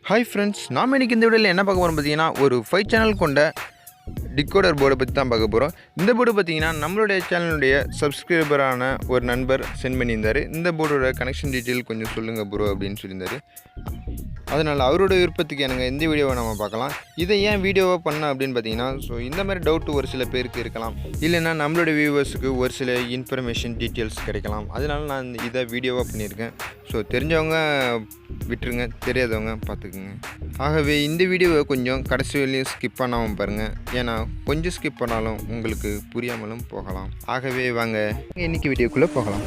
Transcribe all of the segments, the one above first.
Hi friends, நாம் இன்றைக்கி இந்த வீடியோவில் என்ன பார்க்க போகிறோம் பார்த்தீங்கன்னா, ஒரு 5 சேனல் கொண்ட டிகோடர் போர்டை பற்றி தான் பார்க்க போகிறோம். இந்த போர்டு பார்த்தீங்கன்னா நம்மளுடைய சேனலுடைய சப்ஸ்கிரைபரான ஒரு நண்பர் சென்ட் பண்ணியிருந்தார். இந்த போர்டோட கனெக்ஷன் டீட்டெயில் கொஞ்சம் சொல்லுங்கள் ப்ரோ அப்படின்னு சொல்லியிருந்தார். அதனால் அவரோட விருப்பத்துக்கு எனக்கு இந்த வீடியோவை நம்ம பார்க்கலாம். இதை ஏன் வீடியோவாக பண்ண அப்படின்னு பார்த்தீங்கன்னா, இந்த மாதிரி டவுட் ஒரு சில பேருக்கு இருக்கலாம், இல்லைன்னா நம்மளோட வியூவர்ஸுக்கு ஒரு சில இன்ஃபர்மேஷன் டீட்டெயில்ஸ் கிடைக்கலாம். அதனால நான் இதை வீடியோவாக பண்ணியிருக்கேன். தெரிஞ்சவங்க விட்டுருங்க, தெரியாதவங்க பார்த்துக்குங்க. ஆகவே இந்த வீடியோவை கொஞ்சம் கடைசி வரையும் ஸ்கிப் பண்ணாமல் பாருங்கள். ஏன்னா கொஞ்சம் ஸ்கிப் பண்ணாலும் உங்களுக்கு புரியாமலும் போகலாம். ஆகவே வாங்க இன்றைக்கி வீடியோக்குள்ளே போகலாம்.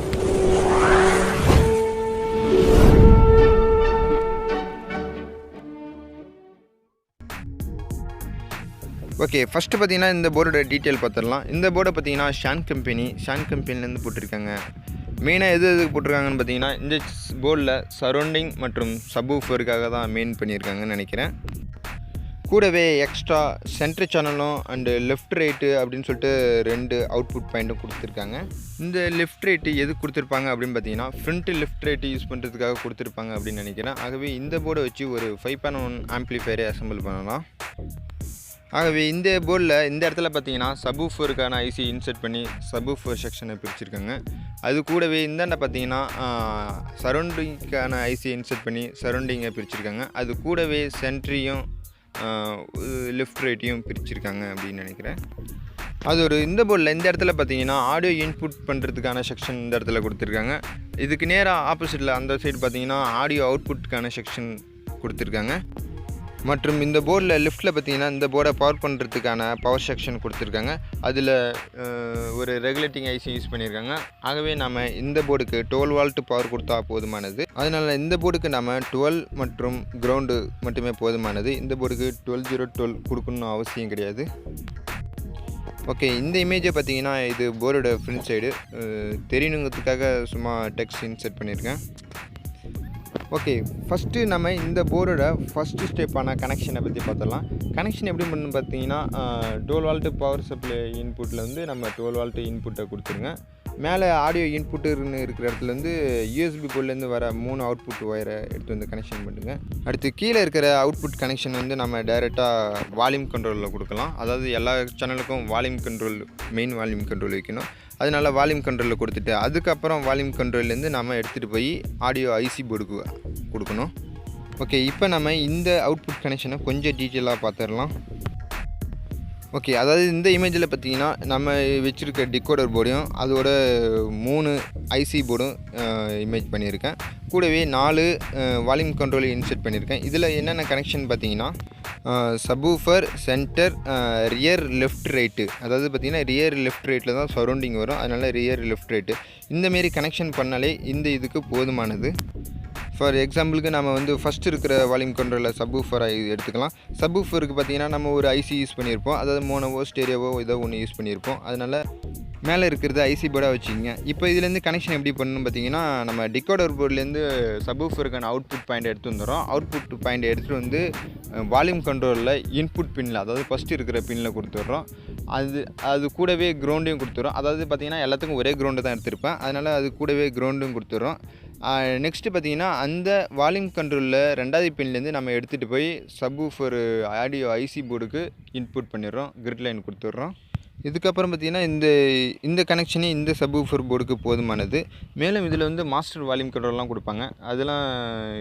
ஓகே, ஃபஸ்ட்டு பார்த்தீங்கன்னா இந்த போர்டோட டீட்டெயில் பார்த்துடலாம். இந்த போர்டை பார்த்தீங்கன்னா ஷான் கம்பெனிலேருந்து போட்டிருக்காங்க. மெயினாக எதுக்கு போட்டிருக்காங்கன்னு பார்த்தீங்கன்னா, இந்த போர்டில் சரௌண்டிங் மற்றும் சப்வூஃபருக்காக தான் மெயின் பண்ணியிருக்காங்கன்னு நினைக்கிறேன். கூடவே எக்ஸ்ட்ரா சென்டர் சேனலும் அண்டு லெஃப்ட் ரைட்டு அப்படின்னு சொல்லிட்டு 2 அவுட்புட் பாயிண்ட்டும் கொடுத்துருக்காங்க. இந்த லெஃப்ட் ரைட்டு எதுக்கு கொடுத்துருப்பாங்க அப்படின்னு பார்த்தீங்கன்னா, ஃப்ரண்ட்டு லெஃப்ட் ரைட்டு யூஸ் பண்ணுறதுக்காக கொடுத்துருப்பாங்க அப்படின்னு நினைக்கிறேன். ஆகவே இந்த போர்டை வச்சு ஒரு 5.1 ஆம்ப்ளிஃபையரை அசம்பிள் பண்ணலாம். ஆகவே இந்த போர்டில் இந்த இடத்துல பார்த்தீங்கன்னா சப்வூஃபருக்கான ஐசி இன்செர்ட் பண்ணி சப்வூஃபர் செக்ஷனை பிரிச்சுருக்காங்க. அது கூடவே இந்தாண்ட பார்த்தீங்கன்னா சரௌண்டிங்க்கான ஐசி இன்செர்ட் பண்ணி சரௌண்டிங்கை பிரிச்சுருக்காங்க. அது கூடவே சென்ட்ரியும் லெஃப்ட் ரைட்டையும் பிரிச்சுருக்காங்க அப்படின்னு நினைக்கிறேன். அது ஒரு இந்த போர்டில் இந்த இடத்துல பார்த்தீங்கன்னா ஆடியோ இன்புட் பண்ணுறதுக்கான செக்ஷன் இந்த இடத்துல கொடுத்துருக்காங்க. இதுக்கு நேராக ஆப்போசிட்டில் அந்த சைடு பார்த்தீங்கன்னா ஆடியோ அவுட்புட்டுக்கான செக்ஷன் கொடுத்துருக்காங்க. மற்றும் இந்த போர்டில் லெஃப்ட்டில் பார்த்தீங்கன்னா இந்த போர்டை பவர் பண்ணுறதுக்கான பவர் செக்ஷன் கொடுத்துருக்காங்க. அதில் ஒரு ரெகுலேட்டிங் ஐசி யூஸ் பண்ணியிருக்காங்க. ஆகவே நம்ம இந்த போர்டுக்கு 12 வால்ட் பவர் கொடுத்தா போதுமானது. அதனால் இந்த போர்டுக்கு நம்ம 12 மற்றும் கிரவுண்டு மட்டுமே போதுமானது. இந்த போர்டுக்கு 12 கொடுக்கணும்னு அவசியம் கிடையாது. ஓகே, இந்த இமேஜை பார்த்தீங்கன்னா இது போர்டோட ஃப்ரண்ட் சைடு தெரியணுங்கிறதுக்காக சும்மா டெக்ஸ்ட் இன்செர்ட் பண்ணியிருக்கேன். ஓகே, ஃபஸ்ட்டு நம்ம இந்த போர்டோட ஃபஸ்ட்டு ஸ்டெப்பான கனெக்ஷனை பற்றி பார்த்துடலாம். கனெக்ஷன் எப்படி பண்ணணும்னு பார்த்தீங்கன்னா, 12 வால்ட் பவர் சப்ளை இன்புட்டில் வந்து நம்ம 12 வால்ட் இன்புட்டை கொடுத்துருங்க. மேலே ஆடியோ இன்புட்டுன்னு இருக்கிற இடத்துலேருந்து யூஎஸ்பி போர்ட்லேருந்து வர 3 அவுட்புட் ஒயரை எடுத்து வந்து கனெக்ஷன் பண்ணுங்க. அடுத்து கீழே இருக்கிற அவுட்புட் கனெக்ஷன் வந்து நம்ம டைரெக்டாக வால்யூம் கண்ட்ரோலில் கொடுக்கலாம். அதாவது எல்லா சேனலுக்கும் மெயின் வால்யூம் கண்ட்ரோல் வைக்கணும். அதனால் வால்யூம் கண்ட்ரோலில் கொடுத்துட்டு அதுக்கப்புறம் வால்யூம் கண்ட்ரோல்லேருந்து நம்ம எடுத்துகிட்டு போய் ஆடியோ ஐசி போர்டுக்கு கொடுக்கணும். ஓகே, இப்போ நம்ம இந்த அவுட்புட் கனெக்ஷனை கொஞ்சம் டீட்டெயிலாக பார்த்துடலாம். ஓகே, அதாவது இந்த இமேஜில் பார்த்தீங்கன்னா நம்ம வச்சுருக்க டிகோடர் போர்டையும் அதோட 3 ஐசி போர்டும் இமேஜ் பண்ணியிருக்கேன். கூடவே 4 வால்யூம் கண்ட்ரோல் இன்செர்ட் பண்ணியிருக்கேன். இதில் என்னென்ன கனெக்ஷன் பார்த்தீங்கன்னா, subwoofer, centre, rear left right, அதாவது பார்த்திங்கன்னா ரியர் லெஃப்ட் ரைட்டில் தான் சரௌண்டிங் வரும். அதனால் ரியர் லெஃப்ட் ரைட்டு இந்தமாரி கனெக்ஷன் பண்ணாலே இந்த இதுக்கு போதுமானது. ஃபார் எக்ஸாம்பிளுக்கு நம்ம வந்து ஃபஸ்ட் இருக்கிற வால்யூம் கண்ட்ரோலில் சப்வூஃபராக எடுத்துக்கலாம். சப்வூஃபருக்கு பார்த்திங்கன்னா நம்ம ஒரு ஐசி யூஸ் பண்ணியிருப்போம், அதாவது மோனோவோ ஸ்டேரியோவோ ஏதோ ஒன்று யூஸ் பண்ணியிருப்போம். அதனால் மேலே இருக்கிறது ஐசி போர்டாக வச்சுக்கிங்க. இப்போ இதுலேருந்து கனெக்ஷன் எப்படி பண்ணணும்னு பார்த்தீங்கன்னா, நம்ம டிகோடர் போர்ட்லேருந்து சப்வூஃபருக்கான அவுட்புட் பாயிண்ட் எடுத்து வந்துடுறோம். அவுட்புட் பாயிண்ட் எடுத்துகிட்டு வந்து வால்யூம் கண்ட்ரோலில் இன்புட் பின்னில், அதாவது ஃபஸ்ட்டு இருக்கிற பின்னில் கொடுத்துட்றோம். அது கூடவே கிரவுண்டையும் கொடுத்துட்றோம். அதாவது பார்த்திங்கன்னா எல்லாத்துக்கும் ஒரே கிரவுண்டு தான் எடுத்திருப்பேன், அதனால் அது கூடவே கிரவுண்டும் கொடுத்துட்றோம். நெக்ஸ்ட்டு பார்த்திங்கன்னா அந்த வால்யூம் கண்ட்ரோலில் 2வது பின்லேருந்து நம்ம எடுத்துகிட்டு போய் சப்வூஃபர் ஆடியோ ஐசி போர்டுக்கு இன்புட் பண்ணிடுறோம், கிரிட் லைன் கொடுத்துட்றோம். இதுக்கப்புறம் பார்த்திங்கன்னா இந்த கனெக்ஷனே இந்த சப்வூஃபர் போர்டுக்கு போதுமானது. மேலும் இதில் வந்து மாஸ்டர் வால்யூம் கண்ட்ரோல்லாம் கொடுப்பாங்க. அதெல்லாம்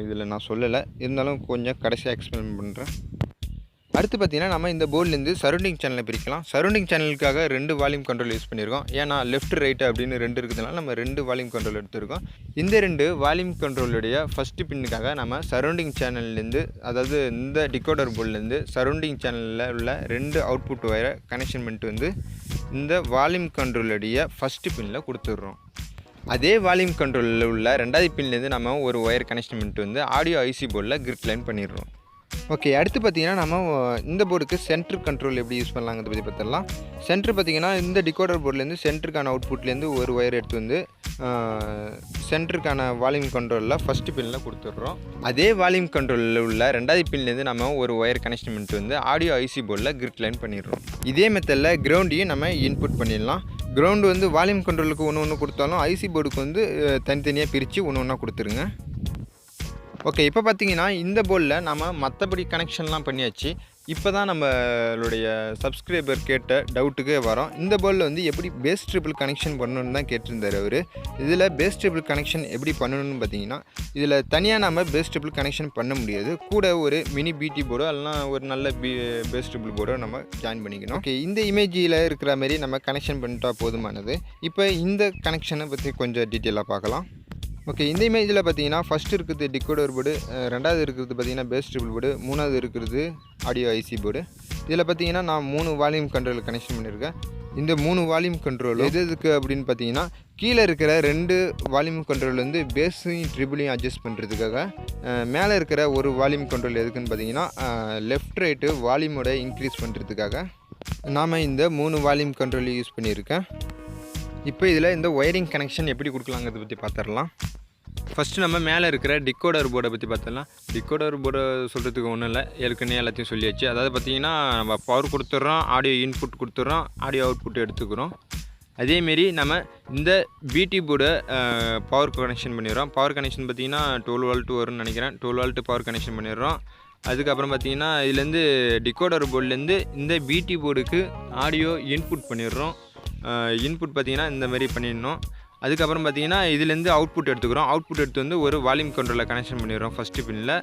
இதில் நான் சொல்லலை, இருந்தாலும் கொஞ்சம் கடைசியாக எக்ஸ்பிளைன் பண்ணுறேன். அடுத்து பார்த்திங்கன்னா நம்ம இந்த போர்ட்லேருந்து சரௌண்டிங் சேனலை பிரிக்கலாம். சரௌண்டிங் சேனலுக்காக 2 வால்யூம் கண்ட்ரோல் யூஸ் பண்ணியிருக்கோம். ஏன்னா லெஃப்ட் ரைட்டு அப்படின்னு 2 இருக்கிறதுனால நம்ம 2 வால்யூம் கண்ட்ரோல் எடுத்துருக்கோம். இந்த 2 வால்யூம் கண்ட்ரோலுடைய ஃபஸ்ட்டு பின்னுக்காக நம்ம சரௌண்டிங் சேனல்லேருந்து, அதாவது இந்த டிகோடர் போர்ட்லேருந்து சரௌண்டிங் சேனலில் உள்ள 2 அவுட்புட் ஒயரை கனெக்ஷன் பண்ணிட்டு வந்து இந்த வால்யூம் கண்ட்ரோலுடைய ஃபஸ்ட்டு பின்னில் கொடுத்துட்றோம். அதே வால்யூம் கண்ட்ரோலில் உள்ள 2வது பின்லேருந்து நம்ம ஒரு ஒயர் கனெக்ஷன் பண்ணிட்டு வந்து ஆடியோ ஐசி போர்டில் கிரிட் லைன் பண்ணிடுறோம். ஓகே, அடுத்து பார்த்திங்கன்னா நம்ம இந்த போர்டுக்கு சென்டர் கண்ட்ரோல் எப்படி யூஸ் பண்ணலாங்கிறத பற்றி பார்த்துடலாம். சென்டர் பார்த்திங்கன்னா இந்த டிகோடர் போர்ட்லேருந்து சென்டருக்கான அவுட்புட்லேருந்து ஒரு ஒயர் எடுத்து வந்து சென்டருக்கான வால்யூம் கண்ட்ரோலில் ஃபஸ்ட்டு பின்னில் கொடுத்துட்றோம். அதே வால்யூம் கண்ட்ரோலில் உள்ள 2வது பின்லேருந்து நம்ம ஒரு ஒயர் கனெக்ஷன் பண்ணிட்டு வந்து ஆடியோ ஐசி போர்டில் கிரிட் லைன் பண்ணிடுறோம். இதே மெத்தடில் கிரவுண்டையும் நம்ம இன்புட் பண்ணிடலாம். கிரவுண்டு வந்து வால்யூம் கண்ட்ரோலுக்கு ஒன்று கொடுத்தாலும் ஐசி போர்டுக்கு வந்து தனித்தனியாக பிரித்து ஒன்று கொடுத்துருங்க. ஓகே, இப்போ பார்த்தீங்கன்னா இந்த போர்டில் நம்ம மற்றபடி கனெக்ஷன்லாம் பண்ணியாச்சு. இப்போ தான் நம்மளுடைய சப்ஸ்கிரைபர் கேட்ட டவுட்டுக்கு வரோம். இந்த போர்டில் வந்து எப்படி பேஸ் ட்ரிபிள் கனெக்ஷன் பண்ணணுன்னு தான் கேட்டிருந்தார் அவர். இதில் பேஸ் ட்ரிபிள் கனெக்ஷன் எப்படி பண்ணணும்னு பார்த்தீங்கன்னா, இதில் தனியாக நம்ம பேஸ் ட்ரிபிள் கனெக்ஷன் பண்ண முடியாது. கூட ஒரு மினி பிடி போர்டோ இல்லைனா ஒரு நல்ல பேஸ் ட்ரிபிள் போர்டோ நம்ம ஜாயின் பண்ணிக்கணும். ஓகே, இந்த இமேஜில் இருக்கிற மாதிரி நம்ம கனெக்ஷன் பண்ணிட்டா போதுமானது. இப்போ இந்த கனெக்ஷனை பற்றி கொஞ்சம் டீட்டெயிலாக பார்க்கலாம். ஓகே, இந்த இமேஜில் பார்த்தீங்கன்னா ஃபஸ்ட்டு இருக்கிறது டிகோடர் போர்டு, ரெண்டாவது இருக்கிறது பார்த்தீங்கன்னா பேஸ் ட்ரிபிள் போர்டு, மூணாவது இருக்கிறது ஆடியோ ஐசி போர்டு. இதில் பார்த்தீங்கன்னா நான் 3 வால்யூம் கண்ட்ரோல் கனெக்ஷன் பண்ணியிருக்கேன். இந்த 3 வால்யூம் கண்ட்ரோல் எதுக்கு அப்படின்னு பார்த்தீங்கன்னா, கீழே இருக்கிற 2 வால்யூம் கண்ட்ரோல் வந்து பேஸையும் ட்ரிபிளையும் அட்ஜஸ்ட் பண்ணுறதுக்காக, மேலே இருக்கிற ஒரு வால்யூம் கண்ட்ரோல் எதுக்குன்னு பார்த்தீங்கன்னா லெஃப்ட் ரைட்டு வால்யூமோட இன்க்ரீஸ் பண்ணுறதுக்காக நாம் இந்த 3 வால்யூம் கண்ட்ரோல் யூஸ் பண்ணியிருக்கேன். இப்போ இதில் இந்த ஒயரிங் கனெக்ஷன் எப்படி கொடுக்கலாங்கிறத பற்றி பார்த்துடலாம். ஃபஸ்ட்டு நம்ம மேலே இருக்கிற டிகோடர் போர்டை பற்றி பார்த்துடலாம். டிகோடர் போர்டை சொல்கிறதுக்கு ஒன்றும் இல்லை, ஏற்கனவே எல்லாத்தையும் சொல்லியாச்சு. அதாவது பார்த்திங்கன்னா நம்ம பவர் கொடுத்துட்றோம், ஆடியோ இன்புட் கொடுத்துட்றோம், ஆடியோ அவுட்புட் எடுத்துக்கிறோம். அதேமாரி நம்ம இந்த பிடி போர்டை பவர் கனெக்ஷன் பண்ணிடுறோம். பவர் கனெக்ஷன் பார்த்திங்கன்னா 12 வோல்ட் வரும்னு நினைக்கிறேன். 12 வோல்ட் பவர் கனெக்ஷன் பண்ணிடுறோம். அதுக்கப்புறம் பார்த்திங்கன்னா இதுலேருந்து டிகோடர் போர்ட்லேருந்து இந்த பிடி போர்டுக்கு ஆடியோ இன்புட் பண்ணிடுறோம். இன்புட் பார்த்திங்கன்னா இந்த மாதிரி பண்ணிடணும். அதுக்கப்புறம் பார்த்திங்கன்னா இதுலேருந்து அவுட்புட் எடுத்துக்கிறோம். அவுட்புட் எடுத்து வந்து ஒரு வால்யூம் கண்ட்ரோலில் கனெக்ஷன் பண்ணிடுறோம் ஃபஸ்ட்டு பின்னில்.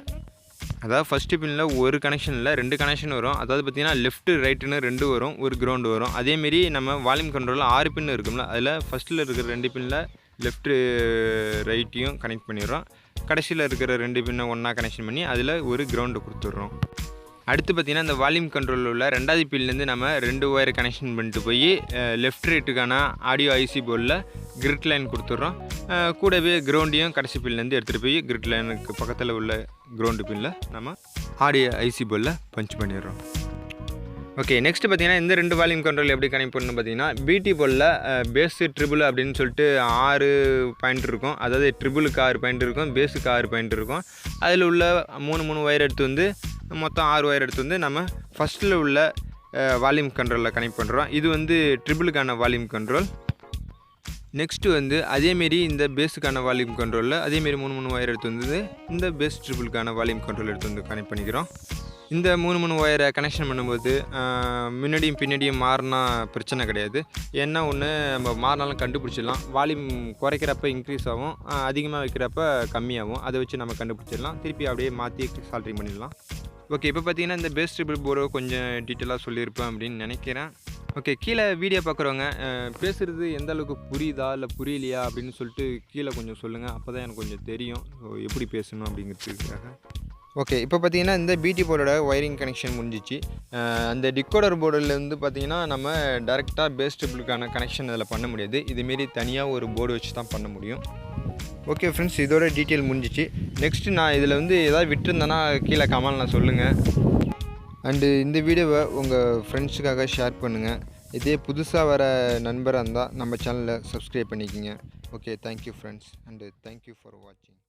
அதாவது ஃபஸ்ட்டு பின்னில் ஒரு கனெக்ஷன் இல்லை, 2 கனெக்ஷன் வரும். அதாவது பார்த்திங்கன்னா லெஃப்ட்டு ரைட்டுன்னு 2 வரும், ஒரு கிரவுண்டு வரும். அதேமாரி நம்ம வால்யூம் கண்ட்ரோலில் 6 பின் இருக்கும்ல, அதில் ஃபஸ்ட்டில் இருக்கிற 2 பின்னில் லெஃப்ட்டு ரைட்டையும் கனெக்ட் பண்ணிடுறோம். கடைசியில் இருக்கிற 2 பின்னை ஒன்றா கனெக்ஷன் பண்ணி அதில் ஒரு கிரவுண்டு கொடுத்துட்றோம். அடுத்து பார்த்திங்கன்னா இந்த வால்யூம் கண்ட்ரோலில் உள்ள 2வது பின்லேருந்து நம்ம 2 ஒயர் கனெக்ஷன் பண்ணிட்டு போய் லெஃப்ட் ரைட்டுக்கான ஆடியோ ஐசி போர்டில் கிரிட் லைன் கொடுத்துட்றோம். கூடவே கிரவுண்டையும் கடைசி பின்லேருந்து எடுத்துகிட்டு போய் கிரிட் லைனுக்கு பக்கத்தில் உள்ள கிரவுண்டு பின்னில் நம்ம ஆடியோ ஐசி போர்டில் பஞ்ச் பண்ணிடுறோம். ஓகே, நெக்ஸ்ட்டு பார்த்திங்கன்னா இந்த 2 வால்யூம் கண்ட்ரோல் எப்படி கனெக்ட் பண்ணணும் பார்த்திங்கன்னா, பிடி போர்டில் பேஸு ட்ரிபிள் அப்படின்னு சொல்லிட்டு 6 பாயிண்ட் இருக்கும். அதாவது ட்ரிபிளுக்கு 6 பாயிண்ட் இருக்கும், பேஸுக்கு 6 பாயிண்ட் இருக்கும். அதில் உள்ள 3 ஒயர் எடுத்து வந்து மொத்தம் 6 ஒயர் எடுத்து வந்து நம்ம ஃபஸ்ட்டில் உள்ள வால்யூம் கண்ட்ரோலில் கனெக்ட் பண்ணுறோம். இது வந்து ட்ரிபிளுக்கான வால்யூம் கண்ட்ரோல். நெக்ஸ்ட்டு வந்து அதேமாரி இந்த பேஸுக்கான வால்யூம் கண்ட்ரோலில் அதேமாரி 3 ஒயர் எடுத்து வந்து இந்த பேஸ் ட்ரிபிளுக்கான வால்யூம் கண்ட்ரோல் எடுத்து வந்து கனெக்ட் பண்ணிக்கிறோம். இந்த 3 ஒயரை கனெக்ஷன் பண்ணும்போது முன்னாடியும் பின்னாடியும் மாறினா பிரச்சனை கிடையாது. ஏன்னா ஒன்று நம்ம மாறினாலும் கண்டுபிடிச்சிடலாம். வால்யூம் குறைக்கிறப்ப இன்க்ரீஸ் ஆகும், அதிகமாக வைக்கிறப்ப கம்மியாகும். அதை வச்சு நம்ம கண்டுபிடிச்சிடலாம். திருப்பி அப்படியே மாற்றி சால்ட்ரிங் பண்ணிடலாம். ஓகே, இப்போ பார்த்தீங்கன்னா இந்த பேஸ் ட்ரிபிள் போர்டை கொஞ்சம் டீட்டெயிலாக சொல்லியிருப்பேன் அப்படின்னு நினைக்கிறேன். ஓகே, கீழே வீடியோ பார்க்குறவங்க பேசுகிறது எந்த அளவுக்கு புரியுதா இல்லை புரியலையா அப்படின்னு சொல்லிட்டு கீழே கொஞ்சம் சொல்லுங்கள். அப்போ தான் எனக்கு கொஞ்சம் தெரியும் எப்படி பேசணும் அப்படிங்கிறதுக்காக. ஓகே, இப்போ பார்த்தீங்கன்னா இந்த பிடி போர்டோட ஒயரிங் கனெக்ஷன் முடிஞ்சிச்சு. அந்த டிகோடர் போர்டிலேருந்து பார்த்தீங்கன்னா நம்ம டேரெக்டாக பேஸ் ட்ரிபிளுக்கான கனெக்ஷன் அதில் பண்ண முடியாது. இதுமாரி தனியாக ஒரு போர்டு வச்சு தான் பண்ண முடியும். ஓகே ஃப்ரெண்ட்ஸ், இதோட டீட்டெயில் முடிஞ்சிச்சு. நெக்ஸ்ட்டு நான் இதில் வந்து எதாவது விட்டுருந்தேன்னா கீழே கமெண்ட்ல சொல்லுங்கள். அண்டு இந்த வீடியோவை உங்கள் ஃப்ரெண்ட்ஸுக்காக ஷேர் பண்ணுங்கள். இதே புதுசாக வர நண்பராக இருந்தால் நம்ம சேனலை சப்ஸ்கிரைப் பண்ணிக்கிங்க. Okay, thank you friends, and thank you for வாட்சிங்.